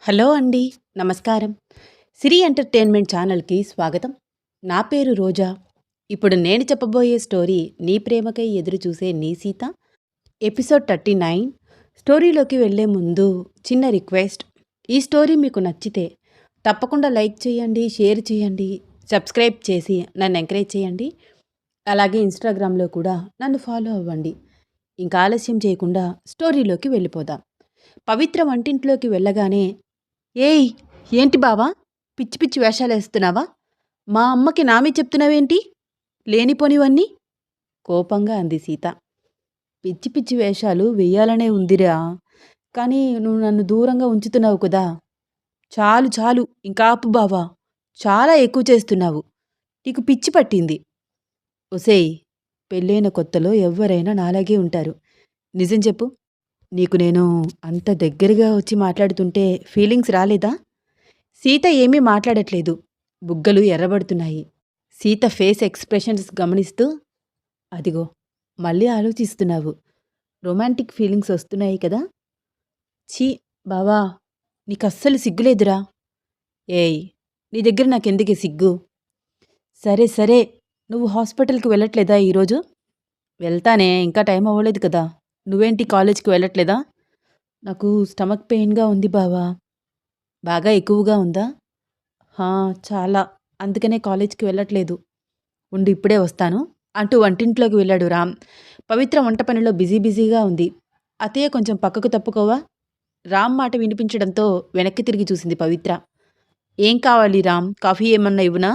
Hello అండి. నమస్కారం. సిరి entertainment ఛానల్‌కి స్వాగతం. నా పేరు రోజా. ఇప్పుడు నేను చెప్పబోయే స్టోరీ 'నీ ప్రేమకై ఎదురుచూసే నీ సీత' ఎపిసోడ్ 39. స్టోరీలోకి వెళ్ళే ముందు చిన్న రిక్వెస్ట్. ఈ స్టోరీ మీకు నచ్చితే తప్పకుండా లైక్ చేయండి, షేర్ చేయండి, సబ్స్క్రైబ్ చేసి నన్ను ఎంకరేజ్ చేయండి. అలాగే ఇన్‌స్టాగ్రామ్‌లో కూడా నన్ను ఫాలో అవ్వండి. ఇంకా ఆలస్యం చేయకుండా స్టోరీలోకి వెళ్ళిపోదాం. పవిత్ర వంటింట్లోకి వెళ్ళగానే, ఏయ్! ఏంటి బావా? పిచ్చి పిచ్చి వేషాలేస్తున్నావా? మా అమ్మకి నా మీద చెప్తున్నావేంటి? లేనిపోనివన్నీ? కోపంగా అంది సీత. పిచ్చి పిచ్చి వేషాలు వెయ్యాలనే ఉందిరా. కానీ నువ్వు నన్ను దూరంగా ఉంచుతున్నావు కదా! చాలు చాలు ఇంకా ఆపు బావా. చాలా ఎక్కువ చేస్తున్నావు. నీకు పిచ్చి పట్టింది. ఒసేయ్! పెళ్ళైన కొత్తలో ఎవ్వరైనా నాలాగే ఉంటారు. నిజం చెప్పు. నీకు నేను అంత దగ్గరగా వచ్చి మాట్లాడుతుంటే ఫీలింగ్స్ రాలేదా? సీత ఏమీ మాట్లాడట్లేదు. బుగ్గలు ఎర్రబడుతున్నాయి. సీత ఫేస్ ఎక్స్‌ప్రెషన్స్ గమనిస్తూ, అదిగో మళ్ళీ ఆలోచిస్తున్నావు. రొమాంటిక్ ఫీలింగ్స్ వస్తున్నాయి కదా! ఛీ! బావా! నీకస్సలు సిగ్గులేదురా! ఏయ్! నీ దగ్గర నాకెందుకే సిగ్గు? సరే సరే. నువ్వు హాస్పిటల్‌కి వెళ్ళట్లేదా ఈరోజు? వెళ్తానే, ఇంకా టైం అవ్వలేదు కదా! నువ్వేంటి కాలేజ్‌కి వెళ్ళట్లేదా? నాకు స్టమక్ పెయిన్‌గా ఉంది బావా! బాగా ఎక్కువగా ఉందా? హా! చాలా. అందుకనే కాలేజ్‌కి వెళ్ళట్లేదు. ఉండు ఇప్పుడే వస్తాను అంటూ వంటింట్లోకి వెళ్ళాడు రామ్. పవిత్ర వంట పనిలో బిజీగా ఉంది. అత్తయ్య కొంచెం పక్కకు తప్పుకోవా? రామ్ మాట వినిపించడంతో వెనక్కి తిరిగి చూసింది పవిత్ర. ఏం కావాలి రామ్? కాఫీ ఏమన్నా ఇవ్వనా?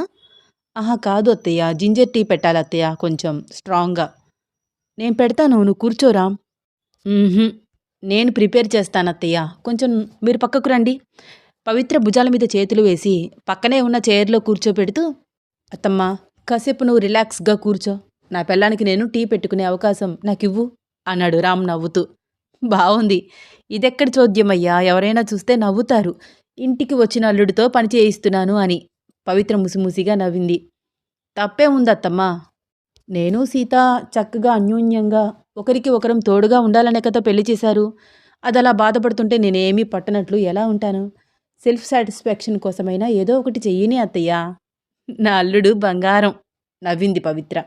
ఆహా కాదు అత్తయ్య, జింజర్ టీ పెట్టాలి అత్తయ్య, కొంచెం స్ట్రాంగ్‌గా. నేను పెడతాను, నువ్వు కూర్చో రామ్. హుహు. నేను ప్రిపేర్ చేస్తానత్తయ్య. కొంచెం మీరు పక్కకు రండి. పవిత్ర భుజాల మీద చేతులు వేసి పక్కనే ఉన్న చైర్‌లో కూర్చోపెడుతూ, అత్తమ్మా కాసేపు నువ్వు రిలాక్స్‌గా కూర్చో. నా పెళ్ళానికి నేను టీ పెట్టుకునే అవకాశం నాకివ్వు అన్నాడు రామ్ నవ్వుతూ. బావుంది. ఇదెక్కడి చోద్యమయ్యా, ఎవరైనా చూస్తే నవ్వుతారు. ఇంటికి వచ్చిన అల్లుడితో పని చేయిస్తున్నాను అని. పవిత్ర ముసిముసిగా నవ్వింది. తప్పేముందత్తమ్మా? నేను సీత చక్కగా అన్యోన్యంగా ఒకరికి ఒకరం తోడుగా ఉండాలనే కదా పెళ్లి చేశారు. అదలా బాధపడుతుంటే నేనేమీ పట్టనట్లు ఎలా ఉంటాను? సెల్ఫ్ సాటిస్ఫాక్షన్ కోసమైనా ఏదో ఒకటి చెయ్యని అత్తయ్యా. నా అల్లుడు బంగారం నవ్వింది పవిత్ర.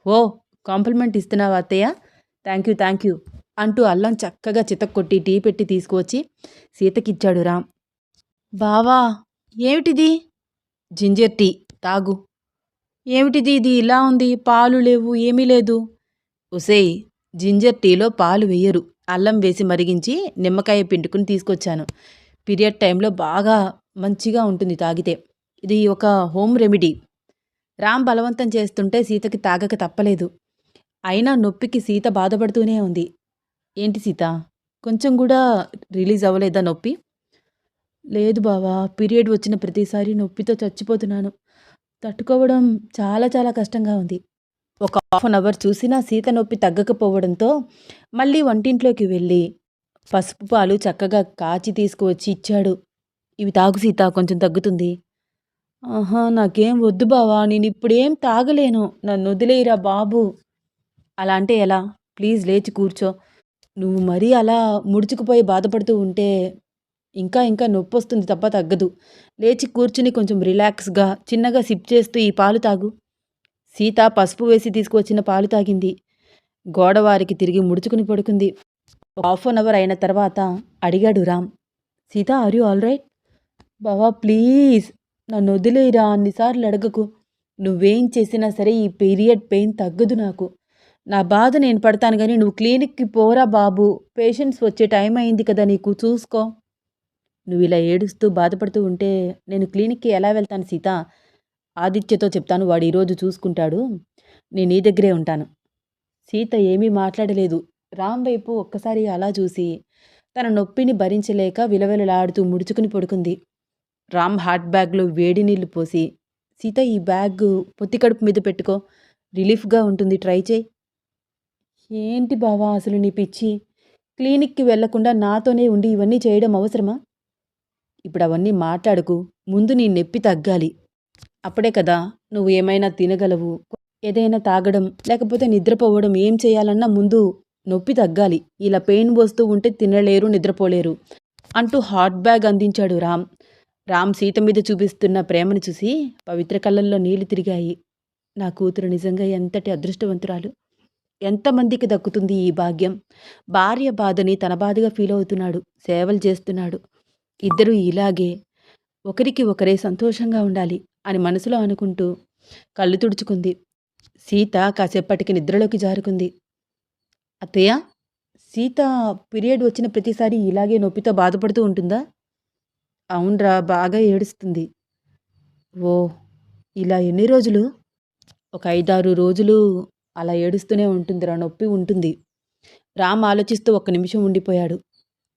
ఓ కాంప్లిమెంట్ ఇస్తున్నావా అత్తయ్య? థ్యాంక్ యూ అంటూ అల్లం చక్కగా చితక్కొట్టి టీ పెట్టి తీసుకువచ్చి సీతకిచ్చాడు రామ్. బావా ఏమిటిది? జింజర్ టీ తాగు. ఏమిటిది ఇది ఇలా ఉంది? పాలు లేవు, ఏమీ లేదు. ఒసేయ్! జింజర్ టీలో పాలు వెయ్యరు. అల్లం వేసి మరిగించి నిమ్మకాయ పిండుకుని తీసుకొచ్చాను. పీరియడ్ టైంలో బాగా మంచిగా ఉంటుంది తాగితే. ఇది ఒక హోమ్ రెమెడీ. రామ్ బలవంతం చేస్తుంటే సీతకి తాగక తప్పలేదు. అయినా నొప్పికి సీత బాధపడుతూనే ఉంది. ఏంటి సీత? కొంచెం కూడా రిలీజ్ అవ్వలేదా నొప్పి? లేదు బావా, పీరియడ్ వచ్చిన ప్రతిసారి నొప్పితో చచ్చిపోతున్నాను. తట్టుకోవడం చాలా చాలా కష్టంగా ఉంది. ఒక హాఫ్ అన్ అవర్ చూసినా సీత నొప్పి తగ్గకపోవడంతో మళ్ళీ వంటింట్లోకి వెళ్ళి పసుపు పాలు చక్కగా కాచి తీసుకువచ్చి ఇచ్చాడు. ఇవి తాగు సీత, కొంచెం తగ్గుతుంది. ఆహా నాకేం వద్దు బావా, నేనిప్పుడేం తాగలేను. నన్నొదిలేయిరా బాబు. అలా అంటే ఎలా? ప్లీజ్ లేచి కూర్చో. నువ్వు మరీ అలా ముడుచుకుపోయి బాధపడుతూ ఉంటే ఇంకా ఇంకా నొప్పొస్తుంది తప్ప తగ్గదు. లేచి కూర్చుని కొంచెం రిలాక్స్‌గా చిన్నగా సిప్ చేస్తూ ఈ పాలు తాగు. సీత పసుపు వేసి తీసుకువచ్చిన పాలు తాగింది. గోడవారికి తిరిగి ముడుచుకుని పడుకుంది. హాఫ్ అన్ అవర్ అయిన తర్వాత అడిగాడు Ram. Sita are you alright? బావా ప్లీజ్ నన్నొదిలేయిరా, అన్నిసార్లు అడగకు. నువ్వేం చేసినా సరే ఈ పీరియడ్ పెయిన్ తగ్గదు నాకు. నా బాధ నేను పడతాను గానీ నువ్వు క్లినిక్‌కి పోరా బాబు. పేషెంట్స్ వచ్చే టైం అయింది కదా నీకు, చూసుకో. నువ్విలా ఏడుస్తూ బాధపడుతూ ఉంటే నేను క్లినిక్‌కి ఎలా వెళ్తాను సీత? ఆదిత్యతో చెప్తాను, వాడు ఈరోజు చూసుకుంటాడు. నేను నీ దగ్గరే ఉంటాను. సీత ఏమీ మాట్లాడలేదు. రామ్ వైపు ఒక్కసారి అలా చూసి తన నొప్పిని భరించలేక విలవిలలాడుతూ ముడుచుకుని పడుకుంది. రామ్ హాట్ బ్యాగ్‌లో వేడి నీళ్లు పోసి, సీత ఈ బ్యాగ్ పొత్తి కడుపు మీద పెట్టుకో. రిలీఫ్‌గా ఉంటుంది, ట్రై చెయి. ఏంటి బావా అసలు నీ పిచ్చి? క్లినిక్‌కి వెళ్ళకుండా నాతోనే ఉండి ఇవన్నీ చేయడం అవసరమా? ఇప్పుడవన్నీ మాట్లాడకు. ముందు నీ నొప్పి తగ్గాలి. అప్పుడే కదా నువ్వు ఏమైనా తినగలవు. ఏదైనా తాగడం, లేకపోతే నిద్రపోవడం, ఏం చేయాలన్నా ముందు నొప్పి తగ్గాలి. ఇలా పెయిన్ వస్తూ ఉంటే తినలేరు, నిద్రపోలేరు. అంటూ హాట్ బ్యాగ్ అందించాడు రామ్. రామ్ సీత మీద చూపిస్తున్న ప్రేమను చూసి పవిత్ర కళ్ళల్లో నీళ్లు తిరిగాయి. నా కూతురు నిజంగా ఎంతటి అదృష్టవంతురాలు. ఎంతమందికి దక్కుతుంది ఈ భాగ్యం? భార్య బాధని తన బాధగా ఫీల్ అవుతున్నాడు. సేవలు చేస్తున్నాడు. ఇద్దరూ ఇలాగే ఒకరికి ఒకరే సంతోషంగా ఉండాలి అని మనసులో అనుకుంటూ కళ్ళు తుడుచుకుంది. సీత కాసేపటికి నిద్రలోకి జారుకుంది. అత్తయ్య, సీత పీరియడ్ వచ్చిన ప్రతిసారి ఇలాగే నొప్పితో బాధపడుతూ ఉంటుందా? అవునరా, బాగా ఏడుస్తుంది. ఓ, ఇలా ఎన్ని రోజులు? ఒక 5-6 రోజులు అలా ఏడుస్తూనే ఉంటుందిరా, నొప్పి ఉంటుంది. రామ్ ఆలోచిస్తూ ఒక్క నిమిషం ఉండిపోయాడు.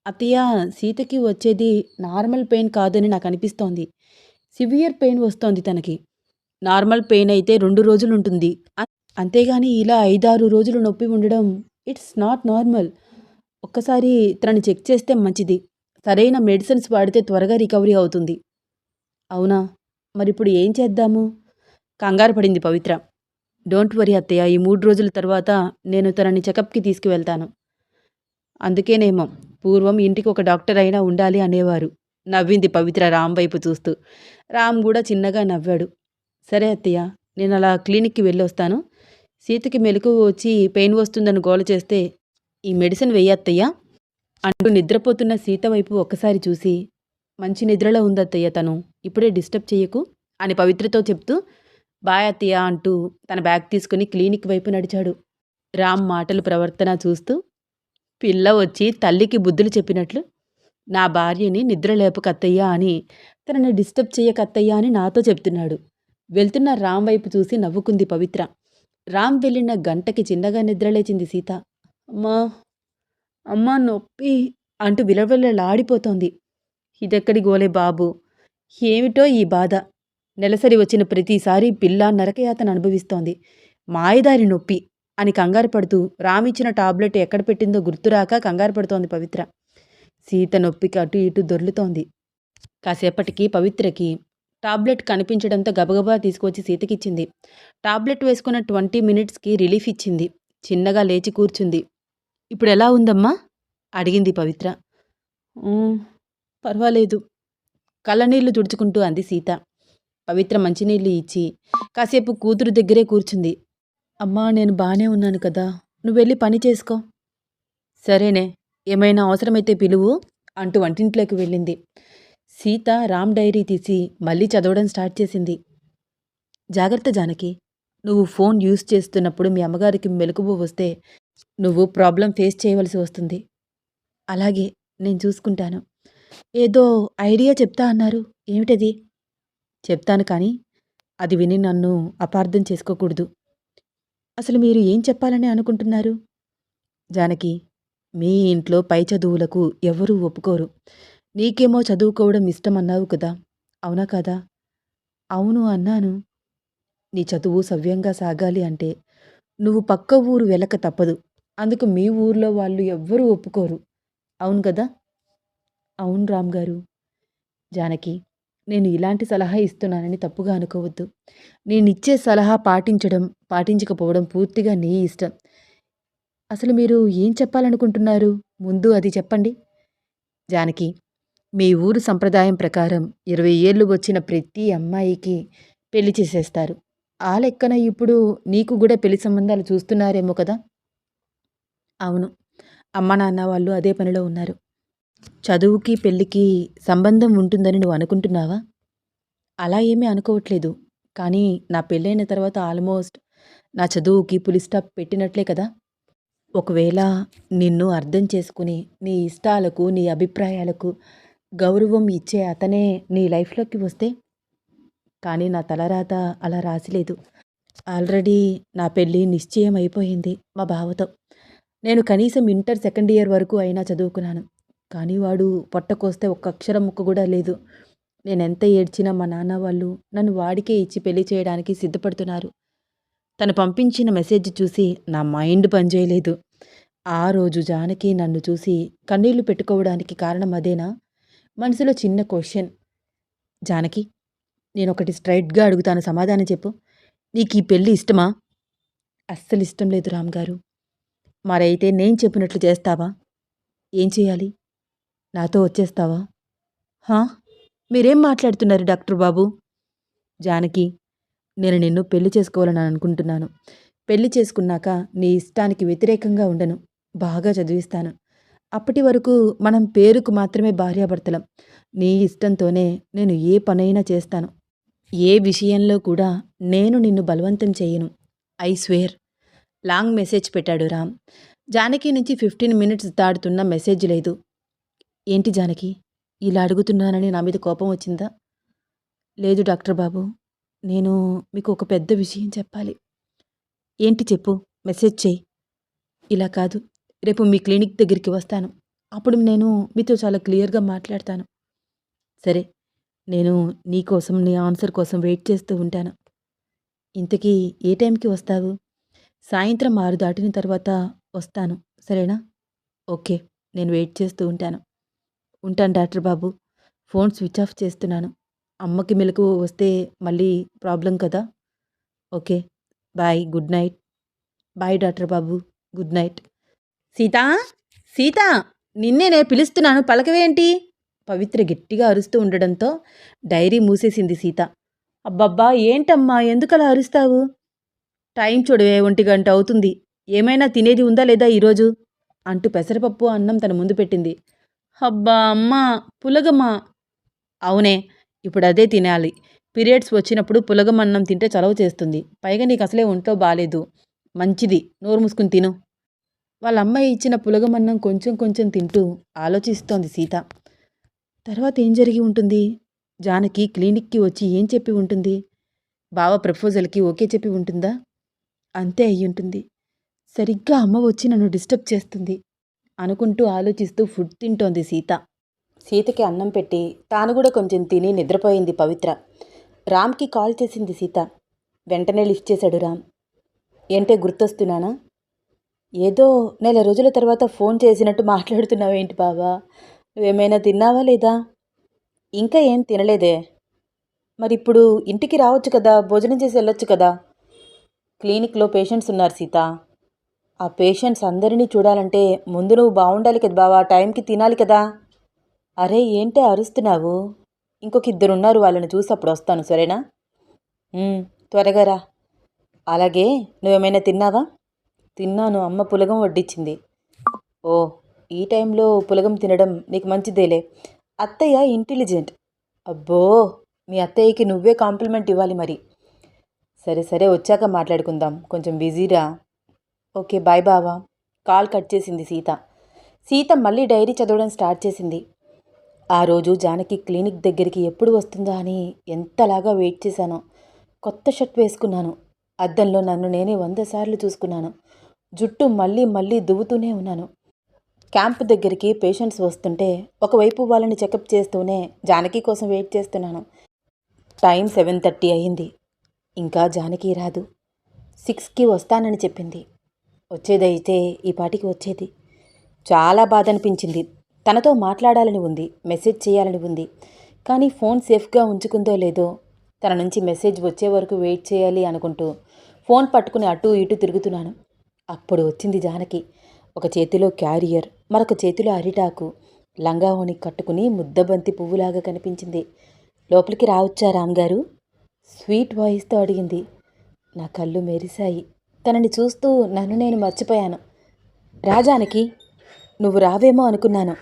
అత్తయ్య, సీతకి వచ్చేది నార్మల్ పెయిన్ కాదని నాకు అనిపిస్తోంది. సివియర్ పెయిన్ వస్తోంది తనకి. నార్మల్ పెయిన్ అయితే 2 రోజులుంటుంది. అంతేగాని ఇలా 5-6 రోజులు నొప్పి ఉండడం ఇట్స్ నాట్ నార్మల్. ఒక్కసారి తనని చెక్ చేస్తే మంచిది. సరైన మెడిసిన్స్ వాడితే త్వరగా రికవరీ అవుతుంది. అవునా? మరిప్పుడు ఏం చేద్దాము? కంగారు పడింది పవిత్ర. డోంట్ వరీ అత్తయ్య, ఈ 3 రోజుల తర్వాత నేను తనని చెకప్కి తీసుకువెళ్తాను. అందుకేనేమో పూర్వం ఇంటికి ఒక డాక్టర్ అయినా ఉండాలి అనేవారు. నవ్వింది పవిత్ర రామ్ వైపు చూస్తూ. రామ్ కూడా చిన్నగా నవ్వాడు. సరే అత్తయ్య, నేను అలా క్లినిక్కి వెళ్ళొస్తాను. సీతకి మెలకువ వచ్చి పెయిన్ వస్తుందని గోల చేస్తే ఈ మెడిసిన్ వెయ్యత్తయ్యా అంటూ నిద్రపోతున్న సీత వైపు ఒక్కసారి చూసి, మంచి నిద్రలో ఉందత్తయ్య తను, ఇప్పుడే డిస్టర్బ్ చెయ్యకు అని పవిత్రతో చెప్తూ బాయ్ అత్తయ్య అంటూ తన బ్యాగ్ తీసుకుని క్లినిక్ వైపు నడిచాడు. రామ్ మాటలు ప్రవర్తన చూస్తూ పిల్ల వచ్చి తల్లికి బుద్ధులు చెప్పినట్లు, నా భార్యని నిద్ర లేపకత్తయ్యా అని, తనని డిస్టర్బ్ చెయ్యకత్తయ్యా అని నాతో చెప్తున్నాడు. వెళ్తున్న రామ్ వైపు చూసి నవ్వుకుంది పవిత్ర. రామ్ వెళ్ళిన గంటకి చిన్నగా నిద్రలేచింది సీత. అమ్మా, అమ్మా నొప్పి అంటూ విలవిలలాడిపోతోంది. ఇదెక్కడి గోలే బాబు, ఏమిటో ఈ బాధ. నెలసరి వచ్చిన ప్రతిసారి పిల్ల నరకయాతన అనుభవిస్తోంది. మాయదారి నొప్పి అని కంగారు పడుతూ రామిచ్చిన టాబ్లెట్ ఎక్కడ పెట్టిందో గుర్తురాక కంగారు పడుతోంది పవిత్ర. సీత నొప్పికి అటు ఇటు దొర్లుతోంది. కాసేపటికి పవిత్రకి టాబ్లెట్ కనిపించడంతో గబగబా తీసుకువచ్చి సీతకిచ్చింది. టాబ్లెట్ వేసుకున్న 20 మినిట్స్కి రిలీఫ్ ఇచ్చింది. చిన్నగా లేచి కూర్చుంది. ఇప్పుడు ఎలా ఉందమ్మా అడిగింది పవిత్ర. పర్వాలేదు కళ్ళనీళ్లు తుడుచుకుంటూ అంది సీత. పవిత్ర మంచినీళ్ళు ఇచ్చి కాసేపు కూతురు దగ్గరే కూర్చుంది. అమ్మా, నేను బానే ఉన్నాను కదా, నువ్వెళ్ళి పని చేసుకో. సరేనే, ఏమైనా అవసరమైతే పిలువు అంటూ వంటింట్లోకి వెళ్ళింది. సీత రామ్ డైరీ తీసి మళ్ళీ చదవడం స్టార్ట్ చేసింది. జాగ్రత్త జానకి, నువ్వు ఫోన్ యూజ్ చేస్తున్నప్పుడు మీ అమ్మగారికి మెలకువ వస్తే నువ్వు ప్రాబ్లం ఫేస్ చేయవలసి వస్తుంది. అలాగే, నేను చూసుకుంటాను. ఏదో ఐడియా చెప్తా అన్నారు, ఏమిటది? చెప్తాను కానీ అది విని నన్ను అపార్థం చేసుకోకూడదు. అసలు మీరు ఏం చెప్పాలని అనుకుంటున్నారు? జానకి, మీ ఇంట్లో పై చదువులకు ఎవరూ ఒప్పుకోరు. నీకేమో చదువుకోవడం ఇష్టమన్నావు కదా, అవునా కాదా? అవును అన్నాను. నీ చదువు సవ్యంగా సాగాలి అంటే నువ్వు పక్క ఊరు వెళ్ళక తప్పదు. అందుకు మీ ఊర్లో వాళ్ళు ఎవ్వరూ ఒప్పుకోరు, అవును కదా? అవును రామ్గారు. జానకి, నేను ఇలాంటి సలహా ఇస్తున్నానని తప్పుగా అనుకోవద్దు. నేనిచ్చే సలహా పాటించడం పాటించకపోవడం పూర్తిగా నీ ఇష్టం. అసలు మీరు ఏం చెప్పాలనుకుంటున్నారు? ముందు అది చెప్పండి. జానకి, మీ ఊరు సంప్రదాయం ప్రకారం 20 ఏళ్ళు వచ్చిన ప్రతి అమ్మాయికి పెళ్లి చేసేస్తారు. ఆ లెక్కన ఇప్పుడు నీకు కూడా పెళ్లి సంబంధాలు చూస్తున్నారేమో కదా? అవును, అమ్మ నాన్న వాళ్ళు అదే పనిలో ఉన్నారు. చదువుకి పెళ్ళికి సంబంధం ఉంటుందని నువ్వు అనుకుంటున్నావా? అలా ఏమీ అనుకోవట్లేదు. కానీ నా పెళ్ళైన తర్వాత ఆల్మోస్ట్ నా చదువుకి పులి స్టాప్ పెట్టినట్లే కదా? ఒకవేళ నిన్ను అర్థం చేసుకుని నీ ఇష్టాలకు, నీ అభిప్రాయాలకు గౌరవం ఇచ్చే అతనే నీ లైఫ్‌లోకి వస్తే? కానీ నా తలరాత అలా రాసిలేదు. ఆల్రెడీ నా పెళ్ళి నిశ్చయం అయిపోయింది మా బావతో. నేను కనీసం ఇంటర్ సెకండ్ ఇయర్ వరకు అయినా చదువుకున్నాను. కానీ వాడు పొట్టకొస్తే ఒక్క అక్షరం ముక్క కూడా లేదు. నేనెంత ఏడ్చినా మా నాన్న వాళ్ళు నన్ను వాడికే ఇచ్చి పెళ్లి చేయడానికి సిద్ధపడుతున్నారు. తను పంపించిన మెసేజ్ చూసి నా మైండ్ పనిచేయలేదు. ఆ రోజు జానకి నన్ను చూసి కన్నీళ్లు పెట్టుకోవడానికి కారణం అదేనా? మనసులో చిన్న క్వశ్చన్. జానకి, నేనొకటి స్ట్రైట్‌గా అడుగుతాను, సమాధానం చెప్పు. నీకీ పెళ్లి ఇష్టమా? అస్సలిష్టం లేదు రామ్‌గారు. మరైతే నేను చెప్పినట్లు చేస్తావా? ఏం చేయాలి? నాతో వచ్చేస్తావా? హా? మీరేం మాట్లాడుతున్నారు డాక్టర్ బాబు? జానకి, నేను నిన్ను పెళ్లి చేసుకోవాలని అనుకుంటున్నాను. పెళ్లి చేసుకున్నాక నీ ఇష్టానికి వ్యతిరేకంగా ఉండను. బాగా చదివిస్తాను. అప్పటి వరకు మనం పేరుకు మాత్రమే భార్యాభర్తలం. నీ ఇష్టంతోనే నేను ఏ పనైనా చేస్తాను. ఏ విషయంలో కూడా నేను నిన్ను బలవంతం చేయను. I swear. లాంగ్ మెసేజ్ పెట్టాడు రామ్. జానకి నుంచి 15 మినిట్స్ దాటుతున్న మెసేజ్ లేదు. ఏంటి జానకి, ఇలా అడుగుతున్నానని నా మీద కోపం వచ్చిందా? లేదు డాక్టర్ బాబు, నేను మీకు ఒక పెద్ద విషయం చెప్పాలి. ఏంటి చెప్పు, మెసేజ్ చెయ్యి. ఇలా కాదు, రేపు మీ క్లినిక్ దగ్గరికి వస్తాను. అప్పుడు నేను మీతో చాలా క్లియర్గా మాట్లాడతాను. సరే, నేను నీకోసం నీ ఆన్సర్ కోసం వెయిట్ చేస్తూ ఉంటాను. ఇంతకీ ఏ టైంకి వస్తావు? సాయంత్రం 6 దాటిన తర్వాత వస్తాను, సరేనా? ఓకే, నేను వెయిట్ చేస్తూ ఉంటాను. ఉంటాను డాక్టర్ బాబు. ఫోన్ స్విచ్ ఆఫ్ చేస్తున్నాను. అమ్మకి మెలకువ వస్తే మళ్ళీ ప్రాబ్లం కదా. Okay, bye, good night. Bye doctor బాబు, గుడ్ నైట్. సీతా, సీతా, నిన్నేనే పిలుస్తున్నాను, పలకవేంటి? పవిత్ర గట్టిగా అరుస్తూ ఉండడంతో డైరీ మూసేసింది సీత. అబ్బబ్బా, ఏంటమ్మా, ఎందుకలా అరుస్తావు? టైం చూడవే, 1 గంట అవుతుంది. ఏమైనా తినేది ఉందా లేదా ఈరోజు? అంటూ పెసరపప్పు అన్నం తన ముందు పెట్టింది. అబ్బా అమ్మా, పులగమా? అవునే, ఇప్పుడు అదే తినాలి. పీరియడ్స్ వచ్చినప్పుడు పులగం అన్నం తింటే చలవ చేస్తుంది. పైగా నీకు అసలే ఒంట్లో బాలేదు. మంచిది, నోరు మూసుకుని తిను. వాళ్ళ అమ్మాయి ఇచ్చిన పులగమన్నం కొంచెం కొంచెం తింటూ ఆలోచిస్తోంది సీత. తర్వాత ఏం జరిగి ఉంటుంది? జానకి క్లినిక్కి వచ్చి ఏం చెప్పి ఉంటుంది? బావ ప్రపోజల్కి ఓకే చెప్పి ఉంటుందా? అంతే అయ్యుంటుంది. సరిగ్గా అమ్మ వచ్చి నన్ను డిస్టర్బ్ చేస్తుంది అనుకుంటూ ఆలోచిస్తూ ఫుడ్ తింటోంది సీత. సీతకి అన్నం పెట్టి తాను కూడా కొంచెం తిని నిద్రపోయింది పవిత్ర. రామ్కి కాల్ చేసింది సీత. వెంటనే లిఫ్ట్ చేశాడు రామ్. ఏంటే, గుర్తొస్తున్నానా? ఏదో నెల రోజుల తర్వాత ఫోన్ చేసినట్టు మాట్లాడుతున్నావేంటి బావా? నువ్వేమైనా తిన్నావా లేదా? ఇంకా ఏం తినలేదే. మరిప్పుడు ఇంటికి రావచ్చు కదా, భోజనం చేసి వెళ్ళొచ్చు కదా. క్లినిక్లో పేషెంట్స్ ఉన్నారు సీత. ఆ పేషెంట్స్ అందరినీ చూడాలంటే ముందు నువ్వు బాగుండాలి కదా బావా, టైంకి తినాలి కదా. అరే, ఏంటే అరుస్తున్నావు? ఇంకొక 2 ఉన్నారు, వాళ్ళని చూసి అప్పుడు వస్తాను, సరేనా? త్వరగా రా. అలాగే, నువ్వేమైనా తిన్నావా? తిన్నాను, అమ్మ పులగం వడ్డించింది. ఓ, ఈ టైంలో పులగం తినడం నీకు మంచిదేలే. అత్తయ్య ఇంటెలిజెంట్. అబ్బో, మీ అత్తయ్యకి నువ్వే కాంప్లిమెంట్ ఇవ్వాలి మరి. సరే సరే, వచ్చాక మాట్లాడుకుందాం, కొంచెం బిజీరా. ఓకే, బాయ్ బావా. కాల్ కట్ చేసింది సీత. సీత మళ్ళీ డైరీ చదవడం స్టార్ట్ చేసింది. ఆ రోజు జానకి క్లినిక్ దగ్గరికి ఎప్పుడు వస్తుందా అని ఎంతలాగా వెయిట్ చేశానో. కొత్త షర్ట్ వేసుకున్నాను. అద్దంలో నన్ను నేనే 100 సార్లు చూసుకున్నాను. జుట్టు మళ్ళీ మళ్ళీ దువ్వుతూనే ఉన్నాను. క్యాంప్ దగ్గరికి పేషెంట్స్ వస్తుంటే ఒకవైపు వాళ్ళని చెకప్ చేస్తూనే జానకి కోసం వెయిట్ చేస్తున్నాను. టైం 7:30 అయింది. ఇంకా జానకి రాదు. 6కి వస్తానని చెప్పింది. వచ్చేదైతే ఈ పాటికి వచ్చేది. చాలా బాధ అనిపించింది. తనతో మాట్లాడాలని ఉంది, మెసేజ్ చేయాలని ఉంది. కానీ ఫోన్ సేఫ్గా ఉంచుకుందో లేదో. తన నుంచి మెసేజ్ వచ్చే వరకు వెయిట్ చేయాలి అనుకుంటూ ఫోన్ పట్టుకుని అటూ ఇటూ తిరుగుతున్నాను. అప్పుడు వచ్చింది జానకి. ఒక చేతిలో క్యారియర్, మరొక చేతిలో అరిటాకు, లంగావోని కట్టుకుని ముద్దబంతి పువ్వులాగా కనిపించింది. లోపలికి రావచ్చా రామ్గారు? స్వీట్ వాయిస్తో అడిగింది. నా కళ్ళు మెరిశాయి. తనని చూస్తూ నన్ను నేను మర్చిపోయాను. రాజానికి, నువ్వు రావేమో అనుకున్నాను.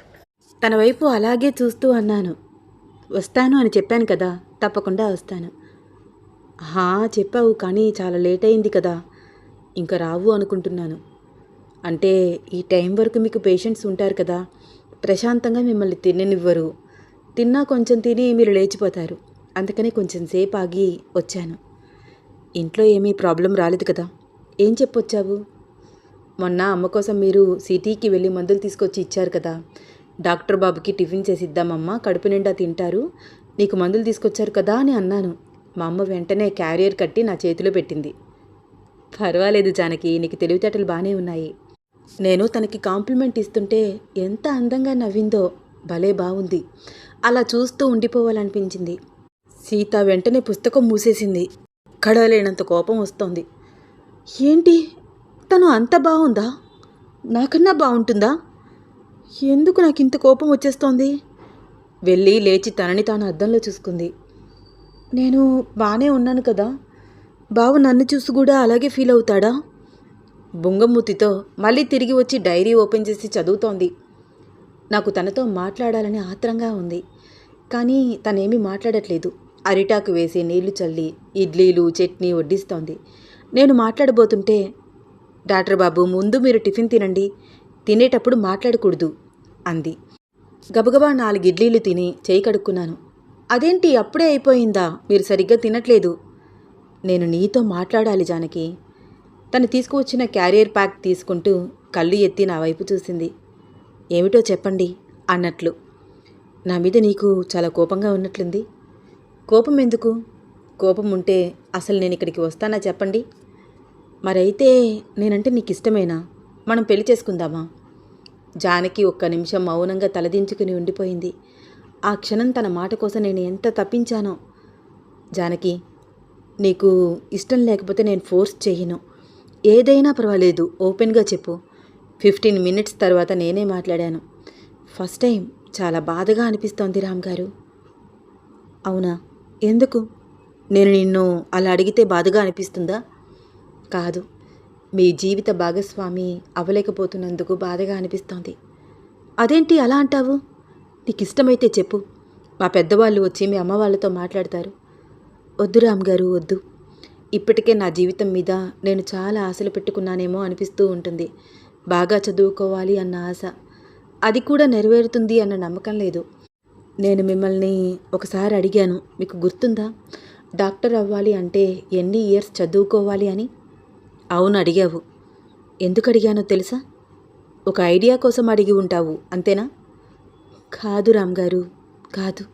తన వైపు అలాగే చూస్తూ అన్నాను. వస్తాను అని చెప్పాను కదా, తప్పకుండా వస్తాను. చెప్పావు, కానీ చాలా లేట్ అయింది కదా. ఇంకా రావు అనుకుంటున్నాను. అంటే ఈ టైం వరకు మీకు పేషెంట్స్ ఉంటారు కదా, ప్రశాంతంగా మిమ్మల్ని తిననివ్వరు. తిన్నా కొంచెం తిని మీరు లేచిపోతారు. అందుకని కొంచెం సేపు ఆగి వచ్చాను. ఇంట్లో ఏమీ ప్రాబ్లం రాలేదు కదా? ఏం చెప్పొచ్చావు? మొన్న అమ్మ కోసం మీరు సిటీకి వెళ్ళి మందులు తీసుకొచ్చి ఇచ్చారు కదా. డాక్టర్ బాబుకి టిఫిన్ చేసి ఇద్దామమ్మా, కడుపు నిండా తింటారు, నీకు మందులు తీసుకొచ్చారు కదా అని అన్నాను. మా అమ్మ వెంటనే క్యారియర్ కట్టి నా చేతిలో పెట్టింది. పర్వాలేదు జానకి, నీకు తెలివితేటలు బాగానే ఉన్నాయి. నేను తనకి కాంప్లిమెంట్ ఇస్తుంటే ఎంత అందంగా నవ్విందో, భలే బాగుంది. అలా చూస్తూ ఉండిపోవాలనిపించింది. సీత వెంటనే పుస్తకం మూసేసింది. కడలేనంత కోపం వస్తోంది. ఏంటి, తను అంత బాగుందా? నాకన్నా బాగుంటుందా? ఎందుకు నాకు ఇంత కోపం వచ్చేస్తోంది? వెళ్ళి లేచి తనని తాను అద్దంలో చూసుకుంది. నేను బాగానే ఉన్నాను కదా, బావ నన్ను చూసి కూడా అలాగే ఫీల్ అవుతాడా? బుంగమూతితో మళ్ళీ తిరిగి వచ్చి డైరీ ఓపెన్ చేసి చదువుతోంది. నాకు తనతో మాట్లాడాలని ఆత్రంగా ఉంది, కానీ తనేమీ మాట్లాడట్లేదు. అరిటాకు వేసి నీళ్లు చల్లి ఇడ్లీలు చట్నీ వడ్డిస్తోంది. నేను మాట్లాడబోతుంటే, డాక్టర్ బాబు, ముందు మీరు టిఫిన్ తినండి, తినేటప్పుడు మాట్లాడకూడదు అంది. గబగబా 4 ఇడ్లీలు తిని చేయి కడుక్కున్నాను. అదేంటి అప్పుడే అయిపోయిందా? మీరు సరిగ్గా తినట్లేదు. నేను నీతో మాట్లాడాలి జానకి. తను తీసుకువచ్చిన క్యారియర్ ప్యాక్ తీసుకుంటూ కళ్ళు ఎత్తి నా వైపు చూసింది. ఏమిటో చెప్పండి అన్నట్లు. నా మీద నీకు చాలా కోపంగా ఉన్నట్లుంది. కోపం ఎందుకు? కోపం ఉంటే అసలు నేను ఇక్కడికి వస్తానా చెప్పండి. మరైతే నేనంటే నీకు ఇష్టమేనా? మనం పెళ్లి చేసుకుందామా? జానకి ఒక్క నిమిషం మౌనంగా తలదించుకుని ఉండిపోయింది. ఆ క్షణం తన మాట కోసం నేను ఎంత తప్పించానో. జానకి, నీకు ఇష్టం లేకపోతే నేను ఫోర్స్ చెయ్యను. ఏదైనా పర్వాలేదు, ఓపెన్గా చెప్పు. 15 మినిట్స్ తర్వాత నేనే మాట్లాడాను. ఫస్ట్ టైం చాలా బాధగా అనిపిస్తోంది రామ్గారు. అవునా? ఎందుకు? నేను నిన్ను అలా అడిగితే బాధగా అనిపిస్తుందా? కాదు, మీ జీవిత భాగస్వామి అవ్వలేకపోతున్నందుకు బాధగా అనిపిస్తోంది. అదేంటి అలా అంటావు? నీకు ఇష్టమైతే చెప్పు, మా పెద్దవాళ్ళు వచ్చి మీ అమ్మ వాళ్ళతో మాట్లాడతారు. వద్దు రామ్గారు, వద్దు. ఇప్పటికే నా జీవితం మీద నేను చాలా ఆశలు పెట్టుకున్నానేమో అనిపిస్తూ ఉంటుంది. బాగా చదువుకోవాలి అన్న ఆశ, అది కూడా నెరవేరుతుంది అన్న నమ్మకం లేదు. నేను మిమ్మల్ని ఒకసారి అడిగాను, మీకు గుర్తుందా? డాక్టర్ అవ్వాలి అంటే ఎన్ని ఇయర్స్ చదువుకోవాలి అని. అవును, అడిగావు. ఎందుకు అడిగానో తెలుసా? ఒక ఐడియా కోసం అడిగి ఉంటావు, అంతేనా? కాదు రామ్గారు, కాదు.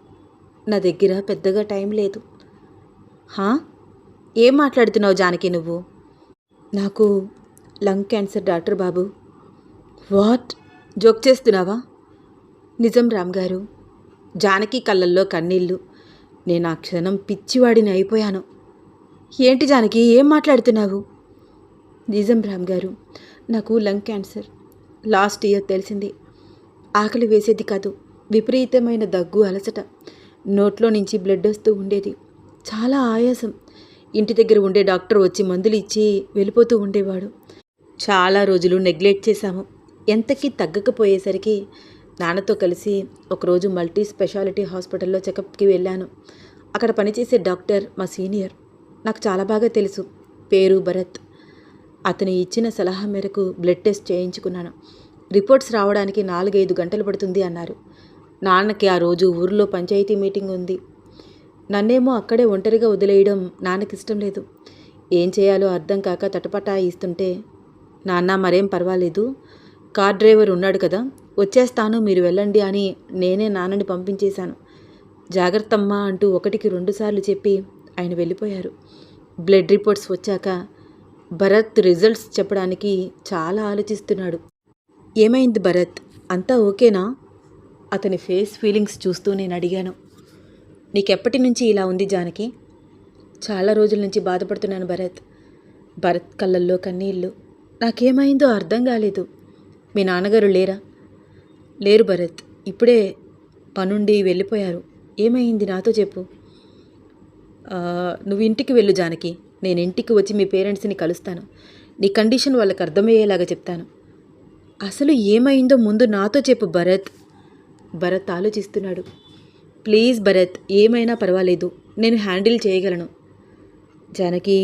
నా దగ్గర పెద్దగా టైం లేదు. హా? ఏం మాట్లాడుతున్నావు జానకి నువ్వు? నాకు lung cancer doctor Babu. What? Joke చేస్తున్నావా? నిజం రామ్గారు. జానకి కళ్ళల్లో కన్నీళ్ళు. నేను ఆ క్షణం పిచ్చివాడిని అయిపోయాను. ఏంటి జానకి, ఏం మాట్లాడుతున్నావు? నిజం రామ్గారు, నాకు లంగ్ క్యాన్సర్. లాస్ట్ ఇయర్ తెలిసింది. ఆకలి వేసేది కాదు, విపరీతమైన దగ్గు, అలసట. నోట్లో నుంచి బ్లడ్ వస్తూ ఉండేది. చాలా ఆయాసం. ఇంటి దగ్గర ఉండే డాక్టర్ వచ్చి మందులు ఇచ్చి వెళ్ళిపోతూ ఉండేవాడు. చాలా రోజులు నెగ్లెక్ట్ చేశాము. ఎంతకీ తగ్గకపోయేసరికి నాన్నతో కలిసి ఒకరోజు మల్టీ స్పెషాలిటీ హాస్పిటల్లో చెకప్కి వెళ్ళాను. అక్కడ పనిచేసే డాక్టర్ మా సీనియర్. నాకు చాలా బాగా తెలుసు. పేరు భరత్. అతను ఇచ్చిన సలహా మేరకు బ్లడ్ టెస్ట్ చేయించుకున్నాను. రిపోర్ట్స్ రావడానికి 4-5 గంటలు పడుతుంది అన్నారు. నాన్నకి ఆ రోజు ఊరిలో పంచాయతీ మీటింగ్ ఉంది. నన్నేమో అక్కడే ఒంటరిగా వదిలేయడం నాన్నకి ఇష్టం లేదు. ఏం చేయాలో అర్థం కాక తటపటాయిస్తుంటే, నాన్న మరేం పర్వాలేదు, కార్ డ్రైవర్ ఉన్నాడు కదా, వచ్చేస్తాను, మీరు వెళ్ళండి అని నేనే నాన్నని పంపించేశాను. జాగ్రత్తమ్మా అంటూ 1కి 2 సార్లు చెప్పి ఆయన వెళ్ళిపోయారు. బ్లడ్ రిపోర్ట్స్ వచ్చాక భరత్ రిజల్ట్స్ చెప్పడానికి చాలా ఆలోచిస్తున్నాడు. ఏమైంది భరత్, అంతా ఓకేనా? అతని ఫేస్ ఫీలింగ్స్ చూస్తూ నేను అడిగాను. నీకెప్పటి నుంచి ఇలా ఉంది జానకి? చాలా రోజుల నుంచి బాధపడుతున్నాను భరత్. భరత్ కళ్ళల్లో కన్నీళ్ళు. నాకేమైందో అర్థం కాలేదు. మీ నాన్నగారు లేరా? లేరు భరత్, ఇప్పుడే పనుండి వెళ్ళిపోయారు. ఏమైంది నాతో చెప్పు. నువ్వు ఇంటికి వెళ్ళు జానకి, నేను ఇంటికి వచ్చి మీ పేరెంట్స్ని కలుస్తాను. నీ కండిషన్ వాళ్ళకి అర్థమయ్యేలాగా చెప్తాను. అసలు ఏమైందో ముందు నాతో చెప్పు భరత్. భరత్ ఆలోచిస్తున్నాడు. ప్లీజ్ భరత్, ఏమైనా పర్వాలేదు, నేను హ్యాండిల్ చేయగలను. జానకి,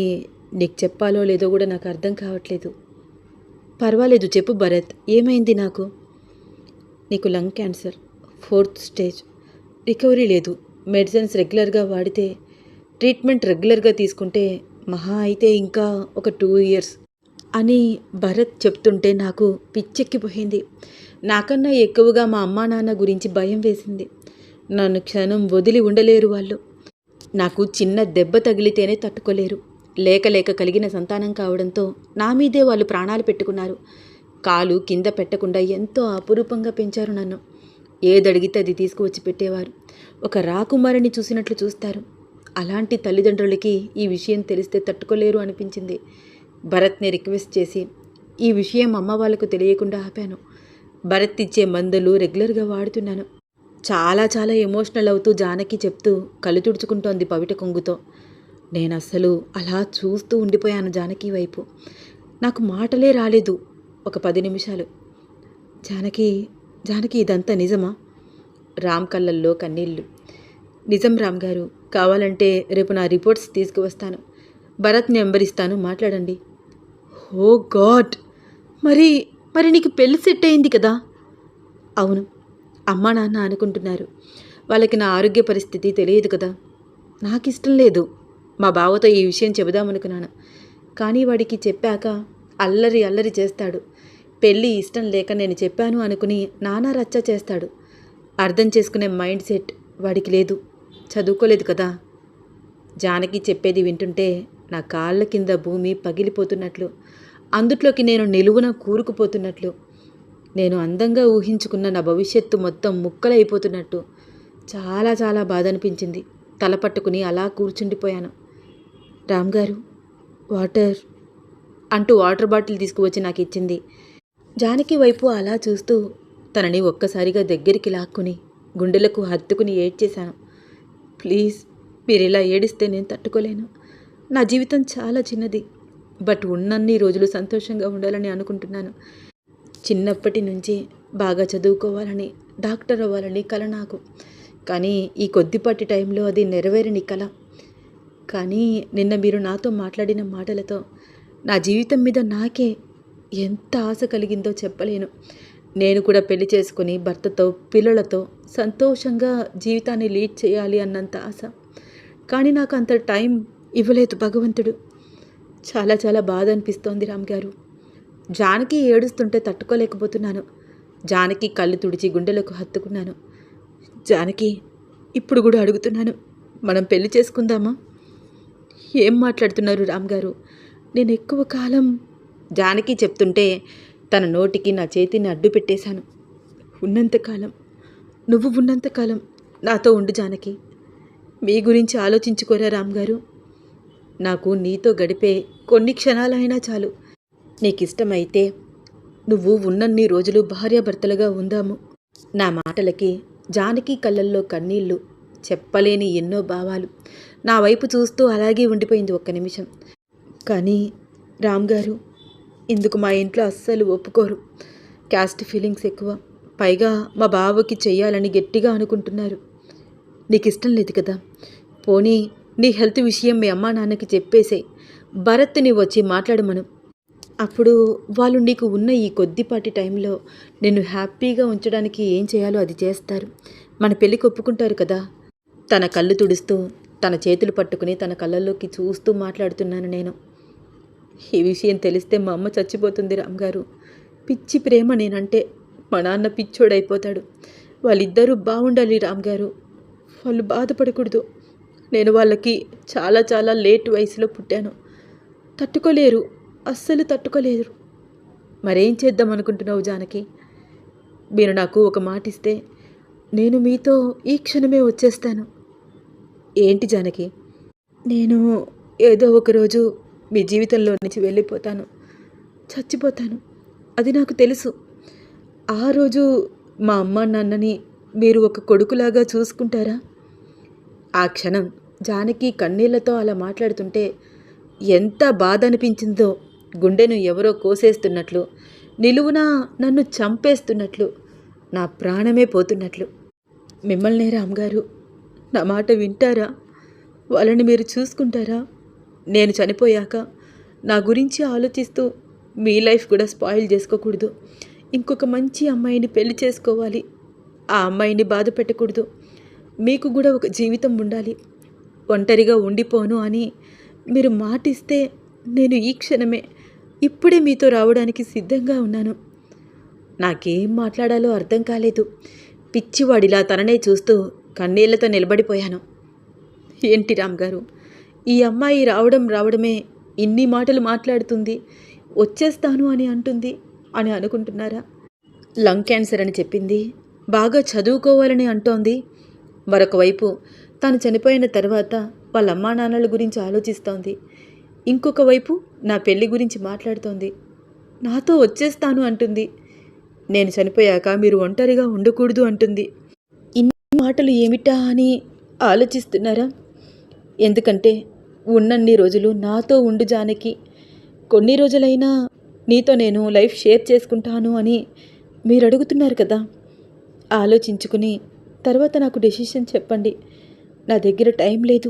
నీకు చెప్పాలో లేదో కూడా నాకు అర్థం కావట్లేదు. పర్వాలేదు చెప్పు భరత్, ఏమైంది నాకు? నీకు lung cancer, 4th stage. Recovery లేదు. మెడిసిన్స్ రెగ్యులర్గా వాడితే, ట్రీట్మెంట్ రెగ్యులర్గా తీసుకుంటే మహా అయితే ఇంకా ఒక 2 ఇయర్స్ అని భరత్ చెప్తుంటే నాకు పిచ్చెక్కిపోయింది. నాకన్నా ఎక్కువగా మా అమ్మా నాన్న గురించి భయం వేసింది. నన్ను క్షణం వదిలి ఉండలేరు వాళ్ళు. నాకు చిన్న దెబ్బ తగిలితేనే తట్టుకోలేరు. లేక లేక కలిగిన సంతానం కావడంతో నా మీదే వాళ్ళు ప్రాణాలు పెట్టుకున్నారు. కాలు కింద పెట్టకుండా ఎంతో అపురూపంగా పెంచారు నన్ను. ఏదడిగితే అది తీసుకువచ్చి పెట్టేవారు. ఒక రాకుమారిని చూసినట్లు చూస్తారు. అలాంటి తల్లిదండ్రులకి ఈ విషయం తెలిస్తే తట్టుకోలేరు అనిపించింది. భరత్ని రిక్వెస్ట్ చేసి ఈ విషయం అమ్మ వాళ్ళకు తెలియకుండా ఆపాను. భరత్ ఇచ్చే మందులు రెగ్యులర్గా వాడుతున్నాను. చాలా చాలా ఎమోషనల్ అవుతూ జానకి చెప్తూ కళ్ళు తుడుచుకుంటోంది పవిట కొంగుతో. నేనస్సలు అలా చూస్తూ ఉండిపోయాను జానకి వైపు. నాకు మాటలే రాలేదు ఒక 10 నిమిషాలు. జానకి, జానకి ఇదంతా నిజమా? రామ్ కళ్ళల్లో కన్నీళ్ళు. నిజం రామ్ గారు, కావాలంటే రేపు నా రిపోర్ట్స్ తీసుకువస్తాను. భరత్ నెంబర్ ఇస్తాను, మాట్లాడండి. ఓ గాడ్! మరి మరి నీకు పెళ్లి సెట్ అయింది కదా? అవును, అమ్మా నాన్న అనుకుంటున్నారు. వాళ్ళకి నా ఆరోగ్య పరిస్థితి తెలియదు కదా. నాకు ఇష్టం లేదు. మా బావతో ఈ విషయం చెబుదామనుకున్నాను, కానీ వాడికి చెప్పాక అల్లరి అల్లరి చేస్తాడు. పెళ్ళి ఇష్టం లేక నేను చెప్పాను అనుకుని నానా రచ్చ చేస్తాడు. అర్థం చేసుకునే మైండ్ సెట్ వాడికి లేదు. చదువుకోలేదు కదా. జానకి చెప్పేది వింటుంటే నా కాళ్ళ కింద భూమి పగిలిపోతున్నట్లు, అందుట్లోకి నేను నిలువున కూరుకుపోతున్నట్లు, నేను అందంగా ఊహించుకున్న నా భవిష్యత్తు మొత్తం ముక్కలైపోతున్నట్టు చాలా చాలా బాధ అనిపించింది. తల పట్టుకుని అలా కూర్చుండిపోయాను. రామ్గారు, వాటర్ అంటూ వాటర్ బాటిల్ తీసుకువచ్చి నాకు ఇచ్చింది. జానకి వైపు అలా చూస్తూ తనని ఒక్కసారిగా దగ్గరికి లాక్కుని గుండెలకు హత్తుకుని ఏడ్చేశాను. ప్లీజ్, మీరిలా ఏడిస్తే నేను తట్టుకోలేను. నా జీవితం చాలా చిన్నది, బట్ ఉన్నన్ని రోజులు సంతోషంగా ఉండాలని అనుకుంటున్నాను. చిన్నప్పటి నుంచి బాగా చదువుకోవాలని, డాక్టర్ అవ్వాలని కల నాకు. కానీ ఈ కొద్దిపాటి టైంలో అది నెరవేరని కల. కానీ నిన్న మీరు నాతో మాట్లాడిన మాటలతో నా జీవితం మీద నాకే ఎంత ఆశ కలిగిందో చెప్పలేను. నేను కూడా పెళ్లి చేసుకుని భర్తతో, పిల్లలతో సంతోషంగా జీవితాన్ని లీడ్ చేయాలి అన్నంత ఆశ. కానీ నాకు అంత టైం ఇవ్వలేదు భగవంతుడు. చాలా చాలా బాధ అనిపిస్తోంది రామ్గారు. జానకి ఏడుస్తుంటే తట్టుకోలేకపోతున్నాను. జానకి కళ్ళు తుడిచి గుండెలకు హత్తుకున్నాను. జానకి, ఇప్పుడు కూడా అడుగుతున్నాను, మనం పెళ్లి చేసుకుందామా? ఏం మాట్లాడుతున్నారు రామ్గారు? నేను ఎక్కువ కాలం జానకి చెప్తుంటే తన నోటికి నా చేతిని అడ్డు పెట్టేశాను. ఉన్నంతకాలం, నువ్వు ఉన్నంతకాలం నాతో ఉండు జానకి. మీ గురించి ఆలోచించుకోరా రామ్గారు. నాకు నీతో గడిపే కొన్ని క్షణాలైనా చాలు. నీకిష్టమైతే నువ్వు ఉన్నన్ని రోజులు భార్యాభర్తలుగా ఉందాము. నా మాటలకి జానకి కళ్ళల్లో కన్నీళ్ళు, చెప్పలేని ఎన్నో భావాలు. నా వైపు చూస్తూ అలాగే ఉండిపోయింది ఒక్క నిమిషం. కానీ రామ్గారు, ఇందుకు మా ఇంట్లో అస్సలు ఒప్పుకోరు. క్యాస్ట్ ఫీలింగ్స్ ఎక్కువ. పైగా మా బావకి చెయ్యాలని గట్టిగా అనుకుంటున్నారు. నీకు ఇష్టం లేదు కదా? పోనీ నీ హెల్త్ విషయం మీ అమ్మా నాన్నకి చెప్పేసే. భరత్ని వచ్చి మాట్లాడమను. అప్పుడు వాళ్ళు నీకు ఉన్న ఈ కొద్దిపాటి టైంలో నిన్ను హ్యాపీగా ఉంచడానికి ఏం చేయాలో అది చేస్తారు. మన పెళ్ళికి ఒప్పుకుంటారు కదా. తన కళ్ళు తుడుస్తూ తన చేతులు పట్టుకుని తన కళ్ళల్లోకి చూస్తూ మాట్లాడుతున్నాను నేను. ఈ విషయం తెలిస్తే మా అమ్మ చచ్చిపోతుంది రామ్గారు. పిచ్చి ప్రేమ నేనంటే. మా నాన్న పిచ్చోడైపోతాడు. వాళ్ళిద్దరూ బాగుండాలి రామ్గారు. వాళ్ళు బాధపడకూడదు. నేను వాళ్ళకి చాలా చాలా లేట్ వయసులో పుట్టాను. తట్టుకోలేరు, అస్సలు తట్టుకోలేరు. మరేం చేద్దాం అనుకుంటున్నావు జానకి? మీరు నాకు ఒక మాట ఇస్తే నేను మీతో ఈ క్షణమే వచ్చేస్తాను. ఏంటి జానకి? నేను ఏదో ఒకరోజు మీ జీవితంలో నుంచి వెళ్ళిపోతాను, చచ్చిపోతాను. అది నాకు తెలుసు. ఆ రోజు మా అమ్మ నాన్నని మీరు ఒక కొడుకులాగా చూసుకుంటారా? ఆ క్షణం జానకి కన్నీళ్లతో అలా మాట్లాడుతుంటే ఎంత బాధ అనిపించిందో. గుండెను ఎవరో కోసేస్తున్నట్లు, నిలువున నన్ను చంపేస్తున్నట్లు, నా ప్రాణమే పోతున్నట్లు. మిమ్మల్నే రామ్గారు, నా మాట వింటారా? వాళ్ళని మీరు చూసుకుంటారా? నేను చనిపోయాక నా గురించి ఆలోచిస్తూ మీ లైఫ్ కూడా స్పాయిల్ చేసుకోకూడదు. ఇంకొక మంచి అమ్మాయిని పెళ్లి చేసుకోవాలి. ఆ అమ్మాయిని బాధ పెట్టకూడదు. మీకు కూడా ఒక జీవితం ఉండాలి. ఒంటరిగా ఉండిపోను అని మీరు మాటిస్తే నేను ఈ క్షణమే, ఇప్పుడే మీతో రావడానికి సిద్ధంగా ఉన్నాను. నాకేం మాట్లాడాలో అర్థం కాలేదు. పిచ్చివాడిలా తననే చూస్తూ కన్నీళ్లతో నిలబడిపోయాను. ఏంటి రామ్గారు, ఈ అమ్మాయి రావడమే ఇన్ని మాటలు మాట్లాడుతుంది, వచ్చేస్తాను అని అంటుంది అని అనుకుంటున్నారా? లంగ్ క్యాన్సర్ అని చెప్పింది, బాగా చదువుకోవాలని అంటోంది. మరొక వైపు తాను చనిపోయిన తర్వాత వాళ్ళ అమ్మా నాన్నల గురించి ఆలోచిస్తోంది. ఇంకొక వైపు నా పెళ్లి గురించి మాట్లాడుతోంది. నాతో వచ్చేస్తాను అంటుంది. నేను చనిపోయాక మీరు ఒంటరిగా ఉండకూడదు అంటుంది. ఇన్ని మాటలు ఏమిటా అని ఆలోచిస్తున్నారా? ఎందుకంటే ఉన్నన్ని రోజులు నాతో ఉండు జానకి, కొన్ని రోజులైనా నీతో నేను లైఫ్ షేర్ చేసుకుంటాను అని మీరు అడుగుతున్నారు కదా. ఆలోచించుకుని తర్వాత నాకు డెసిషన్ చెప్పండి. నా దగ్గర టైం లేదు.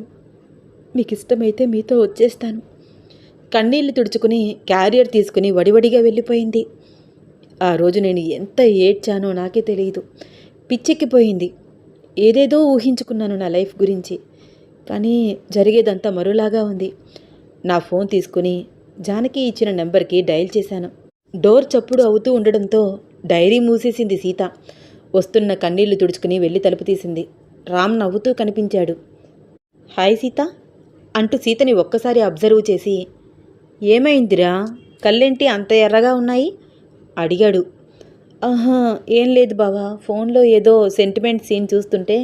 మీకు ఇష్టమైతే మీతో వచ్చేస్తాను. కన్నీళ్లు తుడుచుకుని క్యారియర్ తీసుకుని వడివడిగా వెళ్ళిపోయింది. ఆ రోజు నేను ఎంత ఏడ్చానో నాకే తెలియదు. పిచ్చెక్కిపోయింది. ఏదేదో ఊహించుకున్నాను నా లైఫ్ గురించి, కానీ జరిగేదంతా మరోలాగా ఉంది. నా ఫోన్ తీసుకుని జానకి ఇచ్చిన నెంబర్కి డయల్ చేశాను. డోర్ చప్పుడు అవుతూ ఉండడంతో డైరీ మూసేసింది సీత. వస్తున్న కన్నీళ్లు తుడుచుకుని వెళ్ళి తలుపు తీసింది. రామ్ నవ్వుతూ కనిపించాడు. హాయ్ సీత అంటూ సీతని ఒక్కసారి అబ్జర్వ్ చేసి, ఏమైందిరా, కళ్ళేంటి అంత ఎర్రగా ఉన్నాయి అడిగాడు. ఆహా, ఏం లేదు బావా, ఫోన్లో ఏదో సెంటిమెంట్ సీన్ చూస్తుంటే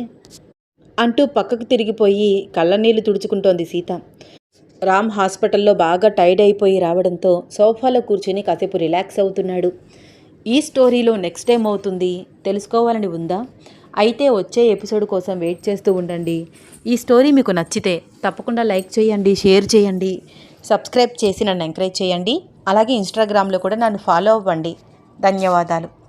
అంటూ పక్కకు తిరిగిపోయి కళ్ళనీళ్లు తుడుచుకుంటోంది సీత. రామ్ హాస్పిటల్లో బాగా టైర్డ్ అయిపోయి రావడంతో సోఫాలో కూర్చుని కాసేపు రిలాక్స్ అవుతున్నాడు. ఈ స్టోరీలో నెక్స్ట్ ఏమవుతుంది తెలుసుకోవాలని ఉందా? అయితే వచ్చే ఎపిసోడ్ కోసం వెయిట్ చేస్తూ ఉండండి. ఈ స్టోరీ మీకు నచ్చితే తప్పకుండా లైక్ చేయండి, షేర్ చేయండి, సబ్స్క్రైబ్ చేసి నన్ను ఎంకరేజ్ చేయండి. అలాగే ఇన్స్టాగ్రామ్లో కూడా నన్ను ఫాలో అవ్వండి. ధన్యవాదాలు.